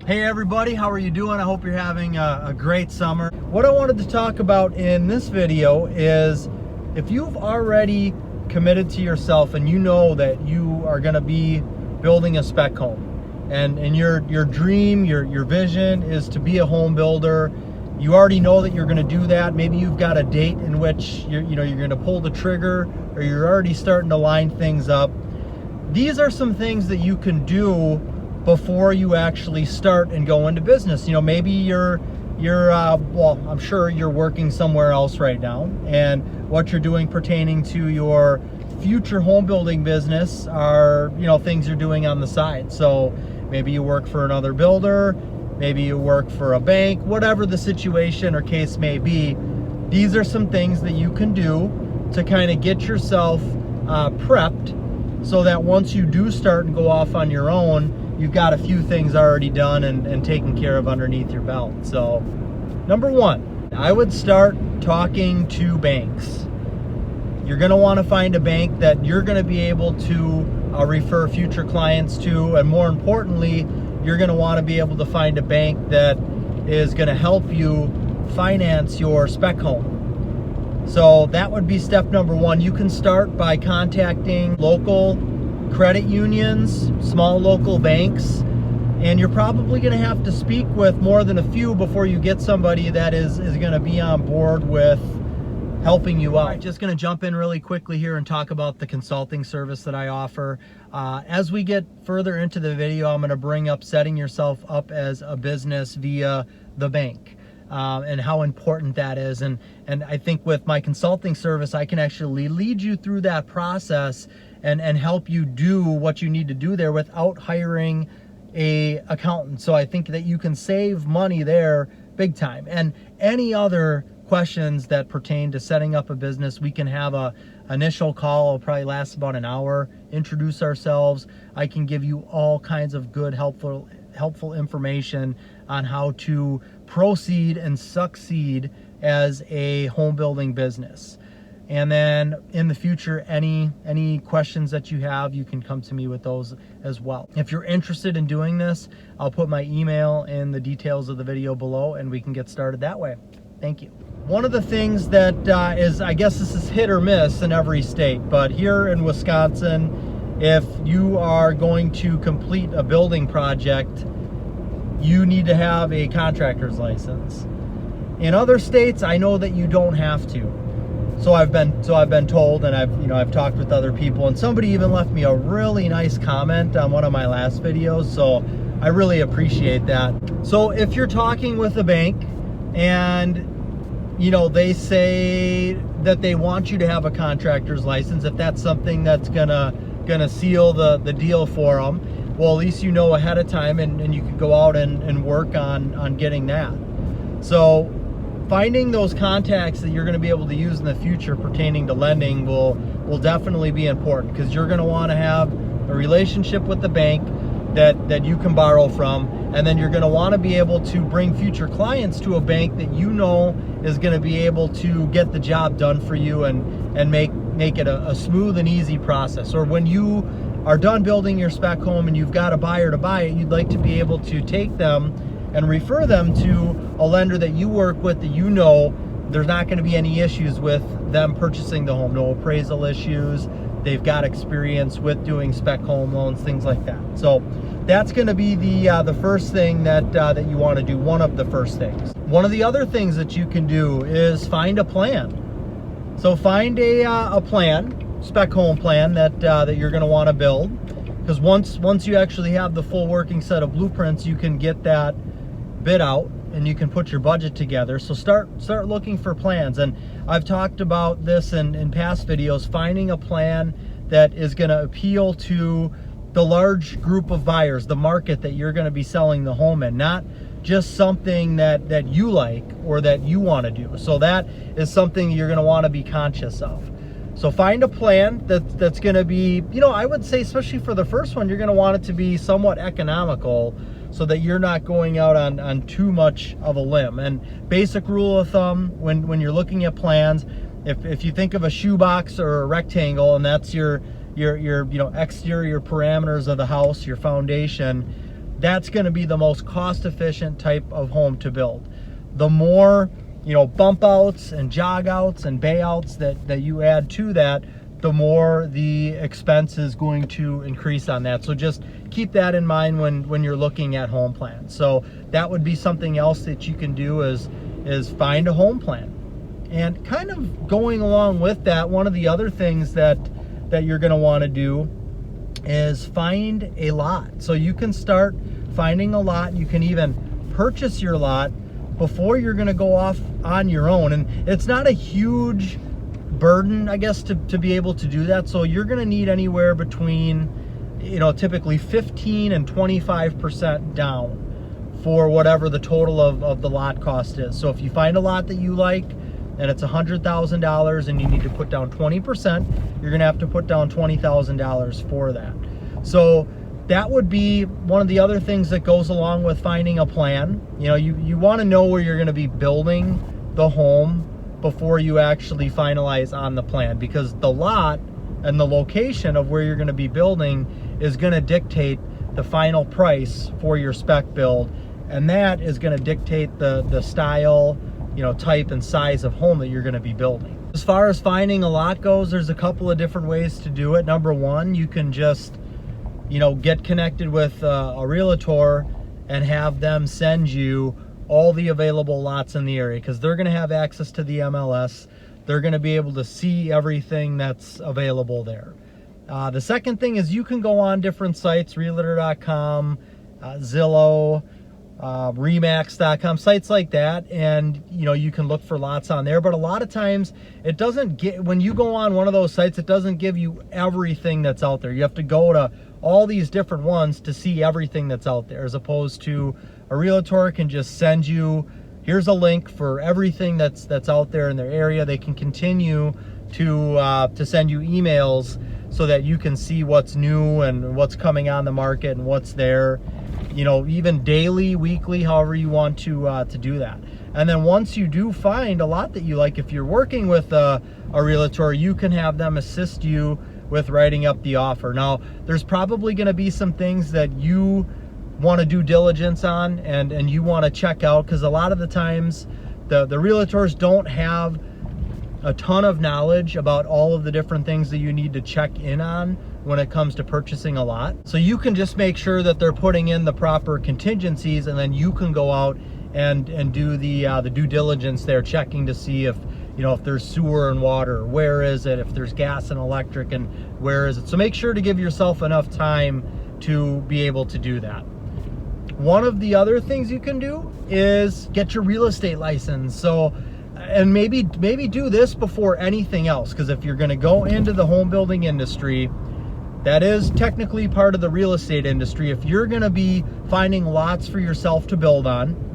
Hey everybody, how are you doing? I hope you're having a great summer. What I wanted to talk about in this video is if you've already committed to yourself and you know that you are going to be building a spec home and your dream, your vision is to be a home builder. You already know that you're going to do that. Maybe you've got a date in which you're going to pull the trigger, or you're already starting to line things up. These are some things that you can do before you actually start and go into business. Maybe you're well, I'm sure you're working somewhere else right now, and what you're doing pertaining to your future home building business are, things you're doing on the side. So maybe you work for another builder, maybe you work for a bank, whatever the situation or case may be. These are some things that you can do to kind of get yourself prepped, so that once you do start and go off on your own, you've got a few things already done and taken care of underneath your belt. So, number one, I would start talking to banks. You're going to want to find a bank that you're going to be able to refer future clients to, and more importantly, you're going to want to be able to find a bank that is going to help you finance your spec home. So that would be step number one. You can start by contacting local credit unions, small local banks, and you're probably going to have to speak with more than a few before you get somebody that is going to be on board with helping you out. All right, just going to jump in really quickly here and talk about the consulting service that I offer. As we get further into the video, I'm going to bring up setting yourself up as a business via the bank. And how important that is. And I think with my consulting service, I can actually lead you through that process and help you do what you need to do there without hiring a accountant. So I think that you can save money there big time. And any other questions that pertain to setting up a business, we can have a initial call. It'll probably last about an hour, introduce ourselves. I can give you all kinds of good, helpful information on how to proceed and succeed as a home building business. And then in the future, any questions that you have, you can come to me with those as well. If you're interested in doing this, I'll put my email in the details of the video below, and we can get started that way. Thank you. One of the things that is, I guess this is hit or miss in every state, but here in Wisconsin, if you are going to complete a building project, you need to have a contractor's license. In other states, I know that you don't have to. So I've been told, and I've talked with other people, and somebody even left me a really nice comment on one of my last videos, so I really appreciate that. So if you're talking with a bank and they say that they want you to have a contractor's license, if that's something that's gonna seal the deal for them, well, at least you know ahead of time, and you can go out and work on getting that. So finding those contacts that you're going to be able to use in the future pertaining to lending will definitely be important, because you're going to want to have a relationship with the bank that you can borrow from, and then you're going to want to be able to bring future clients to a bank that you know is going to be able to get the job done for you and make it a smooth and easy process. Or when you are done building your spec home and you've got a buyer to buy it, you'd like to be able to take them and refer them to a lender that you work with, that you know there's not going to be any issues with them purchasing the home, no appraisal issues, they've got experience with doing spec home loans, things like that. So that's going to be the first thing that you want to do, one of the first things. One of the other things that you can do is find a plan. So find a plan, spec home plan that you're going to want to build, because once you actually have the full working set of blueprints, you can get that bid out and you can put your budget together. So start looking for plans. And I've talked about this in past videos, finding a plan that is going to appeal to the large group of buyers, the market that you're going to be selling the home in, not just something that you like or that you want to do. So that is something you're going to want to be conscious of. So find a plan that's going to be, I would say, especially for the first one, you're going to want it to be somewhat economical, so that you're not going out on too much of a limb. And basic rule of thumb when you're looking at plans, if you think of a shoebox or a rectangle, and that's your exterior parameters of the house, your foundation, that's going to be the most cost efficient type of home to build. The more, bump outs and jog outs and bay outs that you add to that, the more the expense is going to increase on that. So just keep that in mind when you're looking at home plans. So that would be something else that you can do is find a home plan. And kind of going along with that, one of the other things that you're going to want to do is find a lot. So you can start finding a lot. You can even purchase your lot before you're going to go off on your own. And it's not a huge burden, I guess, to be able to do that. So you're going to need anywhere between, typically 15 and 25% down for whatever the total of the lot cost is. So if you find a lot that you like and it's $100,000 and you need to put down 20%, you're going to have to put down $20,000 for that. So that would be one of the other things that goes along with finding a plan. You want to know where you're going to be building the home before you actually finalize on the plan, because the lot and the location of where you're going to be building is going to dictate the final price for your spec build, and that is going to dictate the style, type and size of home that you're going to be building. As far as finding a lot goes, there's a couple of different ways to do it. Number one, you can just get connected with a realtor and have them send you all the available lots in the area, because they're going to have access to the MLS. They're going to be able to see everything that's available there. The second thing is you can go on different sites, realtor.com, Zillow, Remax.com, sites like that, and you can look for lots on there. But a lot of times it doesn't when you go on one of those sites, it doesn't give you everything that's out there. You have to go to all these different ones to see everything that's out there, as opposed to a realtor can just send you, here's a link for everything that's out there in their area. They can continue to send you emails so that you can see what's new and what's coming on the market and what's there, even daily, weekly, however you want to do that. And then once you do find a lot that you like, if you're working with a realtor, you can have them assist you with writing up the offer. Now, there's probably going to be some things that you want to do diligence on and you want to check out, because a lot of the times the realtors don't have a ton of knowledge about all of the different things that you need to check in on when it comes to purchasing a lot. So you can just make sure that they're putting in the proper contingencies, and then you can go out and do the due diligence there, checking to see if if there's sewer and water, where is it? If there's gas and electric, and where is it? So make sure to give yourself enough time to be able to do that. One of the other things you can do is get your real estate license. So, and maybe do this before anything else, because if you're going to go into the home building industry, that is technically part of the real estate industry. If you're going to be finding lots for yourself to build on,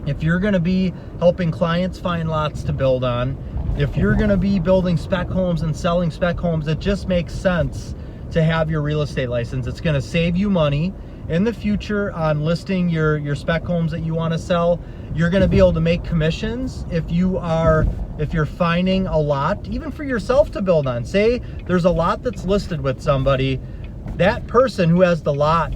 if you're going to be helping clients find lots to build on, if you're going to be building spec homes and selling spec homes, it just makes sense to have your real estate license. It's going to save you money in the future on listing your spec homes that you want to sell. You're going to be able to make commissions if you're finding a lot, even for yourself to build on. Say there's a lot that's listed with somebody, that person who has the lot,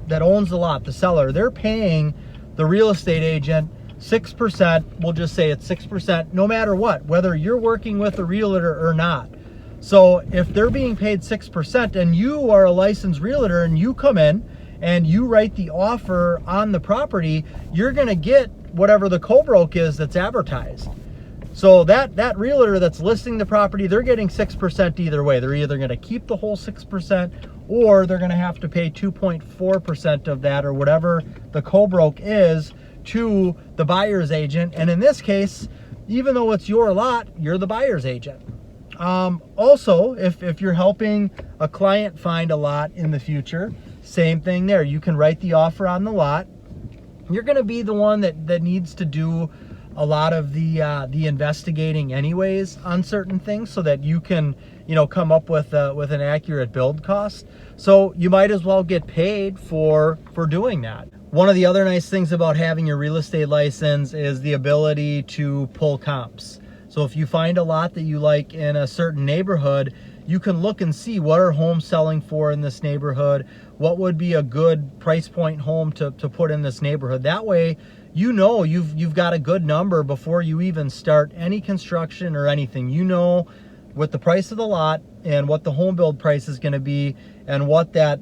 that owns the lot, the seller, they're paying the real estate agent 6%, we'll just say it's 6%, no matter what, whether you're working with a realtor or not. So if they're being paid 6% and you are a licensed realtor and you come in and you write the offer on the property, you're going to get whatever the co-broke is that's advertised. So that realtor that's listing the property, they're getting 6% either way. They're either going to keep the whole 6% or they're going to have to pay 2.4% of that, or whatever the co-broke is, to the buyer's agent. And in this case, even though it's your lot, you're the buyer's agent. Also, if you're helping a client find a lot in the future, same thing there. You can write the offer on the lot. You're going to be the one that needs to do a lot of the investigating anyways on certain things, so that you can come up with an accurate build cost. So you might as well get paid for doing that. One of the other nice things about having your real estate license is the ability to pull comps. So if you find a lot that you like in a certain neighborhood, you can look and see what are homes selling for in this neighborhood, what would be a good price point home to put in this neighborhood. That way, you know you've got a good number before you even start any construction or anything. You know what the price of the lot and what the home build price is going to be and what that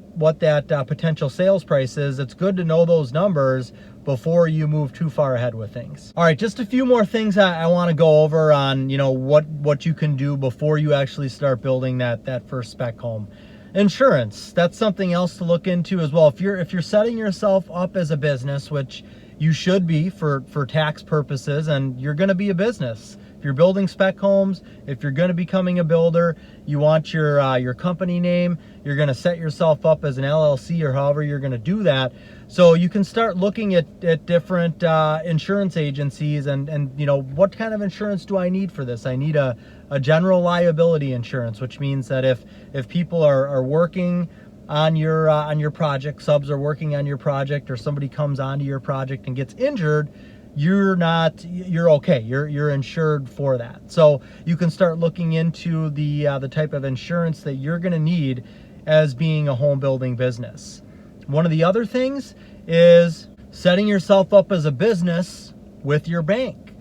potential sales price is. It's good to know those numbers before you move too far ahead with things. All right, just a few more things I want to go over on, you know, what you can do before you actually start building that first spec home. Insurance, that's something else to look into as well. If you're setting yourself up as a business, which you should be for tax purposes, and you're going to be a business. If you're building spec homes, if you're going to be becoming a builder, you want your company name, you're going to set yourself up as an LLC or however you're going to do that. So you can start looking at different insurance agencies and you know, what kind of insurance do I need for this? I need a general liability insurance, which means that if people are working on your project, subs are working on your project, or somebody comes onto your project and gets injured, you're okay. You're insured for that. So you can start looking into the type of insurance that you're going to need as being a home building business. One of the other things is setting yourself up as a business with your bank.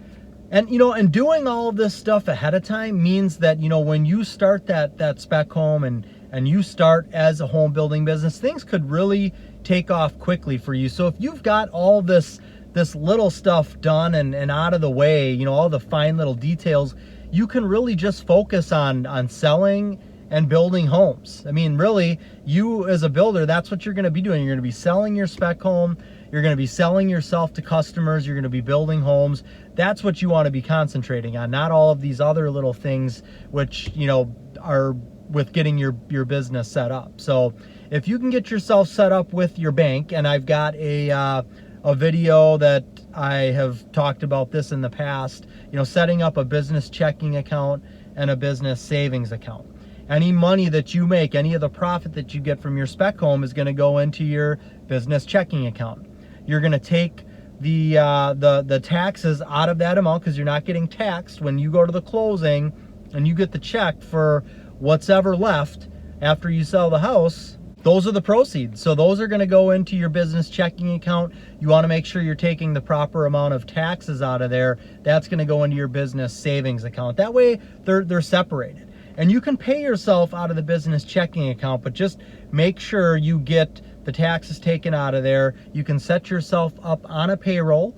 And you know, and doing all of this stuff ahead of time means that, you know, when you start that spec home and you start as a home building business, things could really take off quickly for you. So if you've got all this little stuff done and out of the way, you know, all the fine little details, you can really just focus on selling and building homes. I mean, really, you as a builder, that's what you're going to be doing. You're going to be selling your spec home. You're going to be selling yourself to customers. You're going to be building homes. That's what you want to be concentrating on, not all of these other little things which, you know, are with getting your business set up. So if you can get yourself set up with your bank, and I've got a video that I have talked about this in the past, you know, setting up a business checking account and a business savings account. Any money that you make, any of the profit that you get from your spec home is going to go into your business checking account. You're going to take the taxes out of that amount, because you're not getting taxed when you go to the closing and you get the check for what's ever left after you sell the house. Those are the proceeds. So those are going to go into your business checking account. You want to make sure you're taking the proper amount of taxes out of there. That's going to go into your business savings account. That way they're separated. And you can pay yourself out of the business checking account, but just make sure you get the taxes taken out of there. You can set yourself up on a payroll,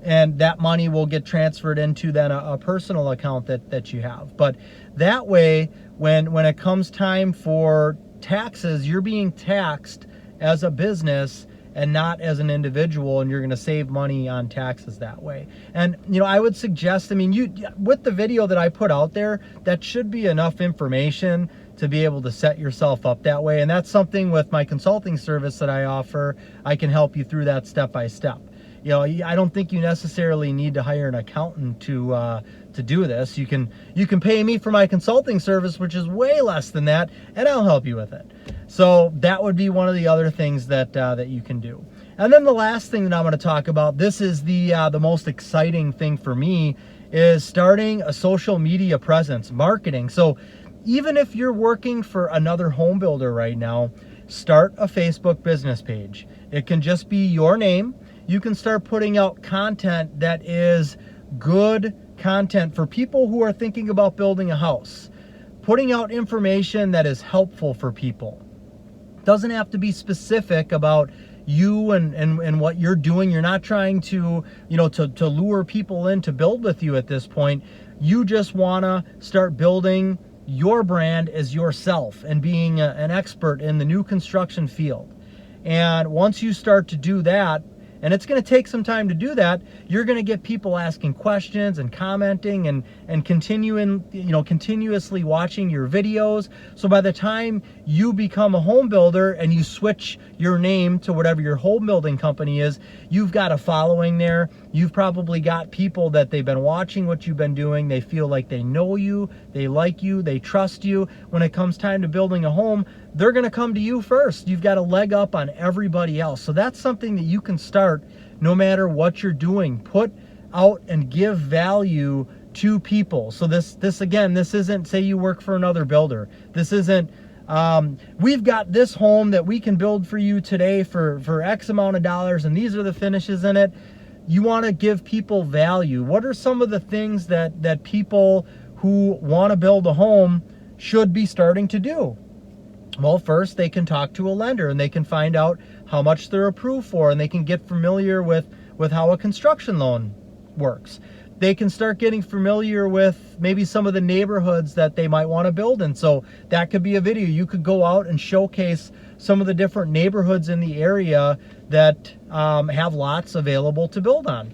and that money will get transferred into then a personal account that you have. But that way, when it comes time for taxes, you're being taxed as a business and not as an individual, and you're going to save money on taxes that way. And you know, I would suggest, I mean, with the video that I put out there, that should be enough information to be able to set yourself up that way. And that's something with my consulting service that I offer. I can help you through that step by step. You know, I don't think you necessarily need to hire an accountant to do this. You can pay me for my consulting service, which is way less than that, and I'll help you with it. So that would be one of the other things that you can do. And then the last thing that I'm going to talk about, this is the most exciting thing for me, is starting a social media presence, marketing. So even if you're working for another home builder right now, start a Facebook business page. It can just be your name. You can start putting out content that is good content for people who are thinking about building a house. Putting out information that is helpful for people. Doesn't have to be specific about you and what you're doing. You're not trying to, you know, to lure people in to build with you at this point. You just want to start building your brand as yourself and being an expert in the new construction field. And once you start to do that, and it's going to take some time to do that, you're going to get people asking questions and commenting and continuously watching your videos. So by the time you become a home builder and you switch your name to whatever your home building company is, you've got a following there. You've probably got people that they've been watching what you've been doing. They feel like they know you, they like you, they trust you. When it comes time to building a home, they're going to come to you first. You've got a leg up on everybody else. So that's something that you can start no matter what you're doing. Put out and give value to people. So this again, this isn't, say you work for another builder. This isn't We've got this home that we can build for you today for X amount of dollars, and these are the finishes in it. You want to give people value. What are some of the things that people who want to build a home should be starting to do? Well, first they can talk to a lender and they can find out how much they're approved for, and they can get familiar with how a construction loan works. They can start getting familiar with maybe some of the neighborhoods that they might want to build in. So that could be a video. You could go out and showcase some of the different neighborhoods in the area that have lots available to build on.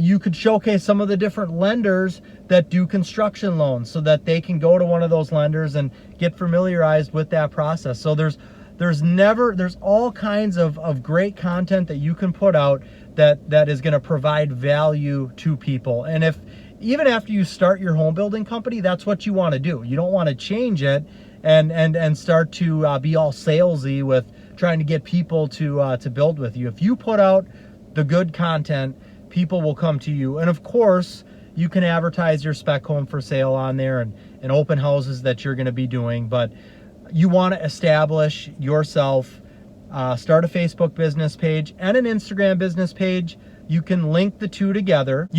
You could showcase some of the different lenders that do construction loans so that they can go to one of those lenders and get familiarized with that process. So there's all kinds of great content that you can put out that is going to provide value to people. And if even after you start your home building company, that's what you want to do. You don't want to change it and start to be all salesy with trying to get people to build with you. If you put out the good content, people will come to you. And of course, you can advertise your spec home for sale on there and open houses that you're going to be doing. But you want to establish yourself, start a Facebook business page and an Instagram business page. You can link the two together.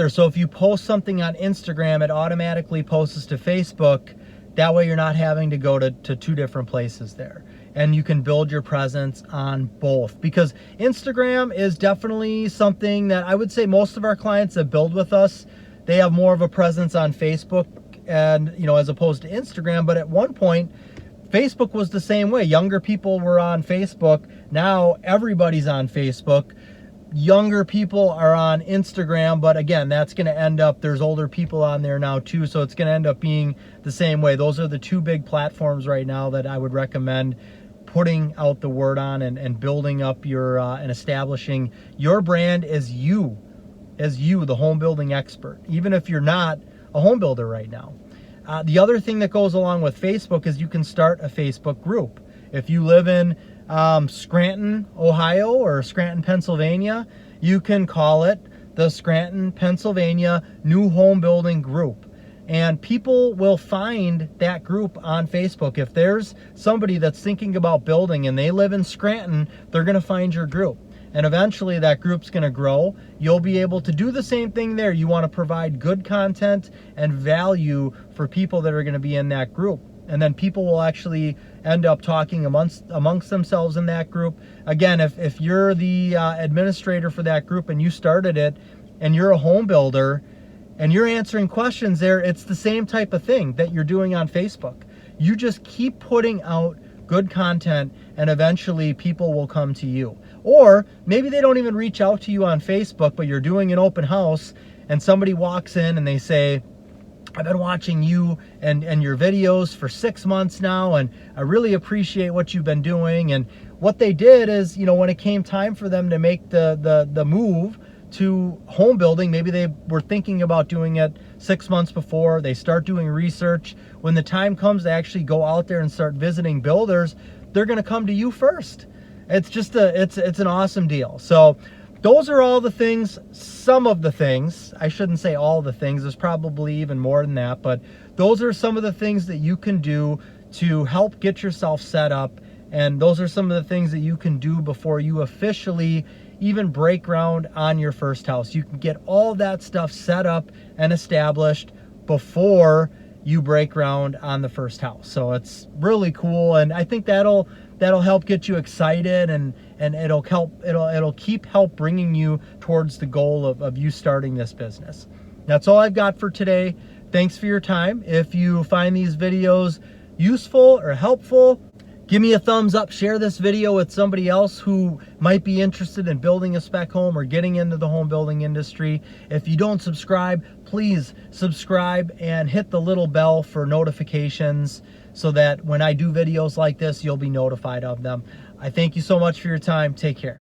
So if you post something on Instagram, it automatically posts to Facebook. That way you're not having to go to two different places there. And you can build your presence on both, because Instagram is definitely something that I would say most of our clients that build with us, they have more of a presence on Facebook and, as opposed to Instagram. But at one point, Facebook was the same way. Younger people were on Facebook. Now everybody's on Facebook. Younger people are on Instagram, but again, that's going to end up, there's older people on there now too, so it's going to end up being the same way. Those are the two big platforms right now that I would recommend putting out the word on and building up your and establishing your brand as you, the home building expert, even if you're not a home builder right now. The other thing that goes along with Facebook is you can start a Facebook group. If you live in Scranton, Ohio, or Scranton, Pennsylvania, you can call it the Scranton, Pennsylvania New Home Building Group. And people will find that group on Facebook. If there's somebody that's thinking about building and they live in Scranton, they're going to find your group. And eventually that group's going to grow. You'll be able to do the same thing there. You want to provide good content and value for people that are going to be in that group. And then people will actually end up talking amongst themselves in that group. Again, if you're the administrator for that group and you started it and you're a home builder and you're answering questions there, it's the same type of thing that you're doing on Facebook. You just keep putting out good content and eventually people will come to you. Or maybe they don't even reach out to you on Facebook, but you're doing an open house and somebody walks in and they say, I've been watching you and your videos for 6 months now, and I really appreciate what you've been doing. And what they did is, when it came time for them to make the move to home building, maybe they were thinking about doing it 6 months before. They start doing research. When the time comes to actually go out there and start visiting builders, they're going to come to you first. It's just it's an awesome deal. So those are all the things, some of the things. I shouldn't say all the things. There's probably even more than that. But those are some of the things that you can do to help get yourself set up. And those are some of the things that you can do before you officially even break ground on your first house. You can get all that stuff set up and established before you break ground on the first house. So it's really cool. And I think that'll help get you excited, and it'll keep bringing you towards the goal of you starting this business. That's all I've got for today. Thanks for your time. If you find these videos useful or helpful, give me a thumbs up. Share this video with somebody else who might be interested in building a spec home or getting into the home building industry. If you don't subscribe, please subscribe and hit the little bell for notifications so that when I do videos like this, you'll be notified of them. I thank you so much for your time. Take care.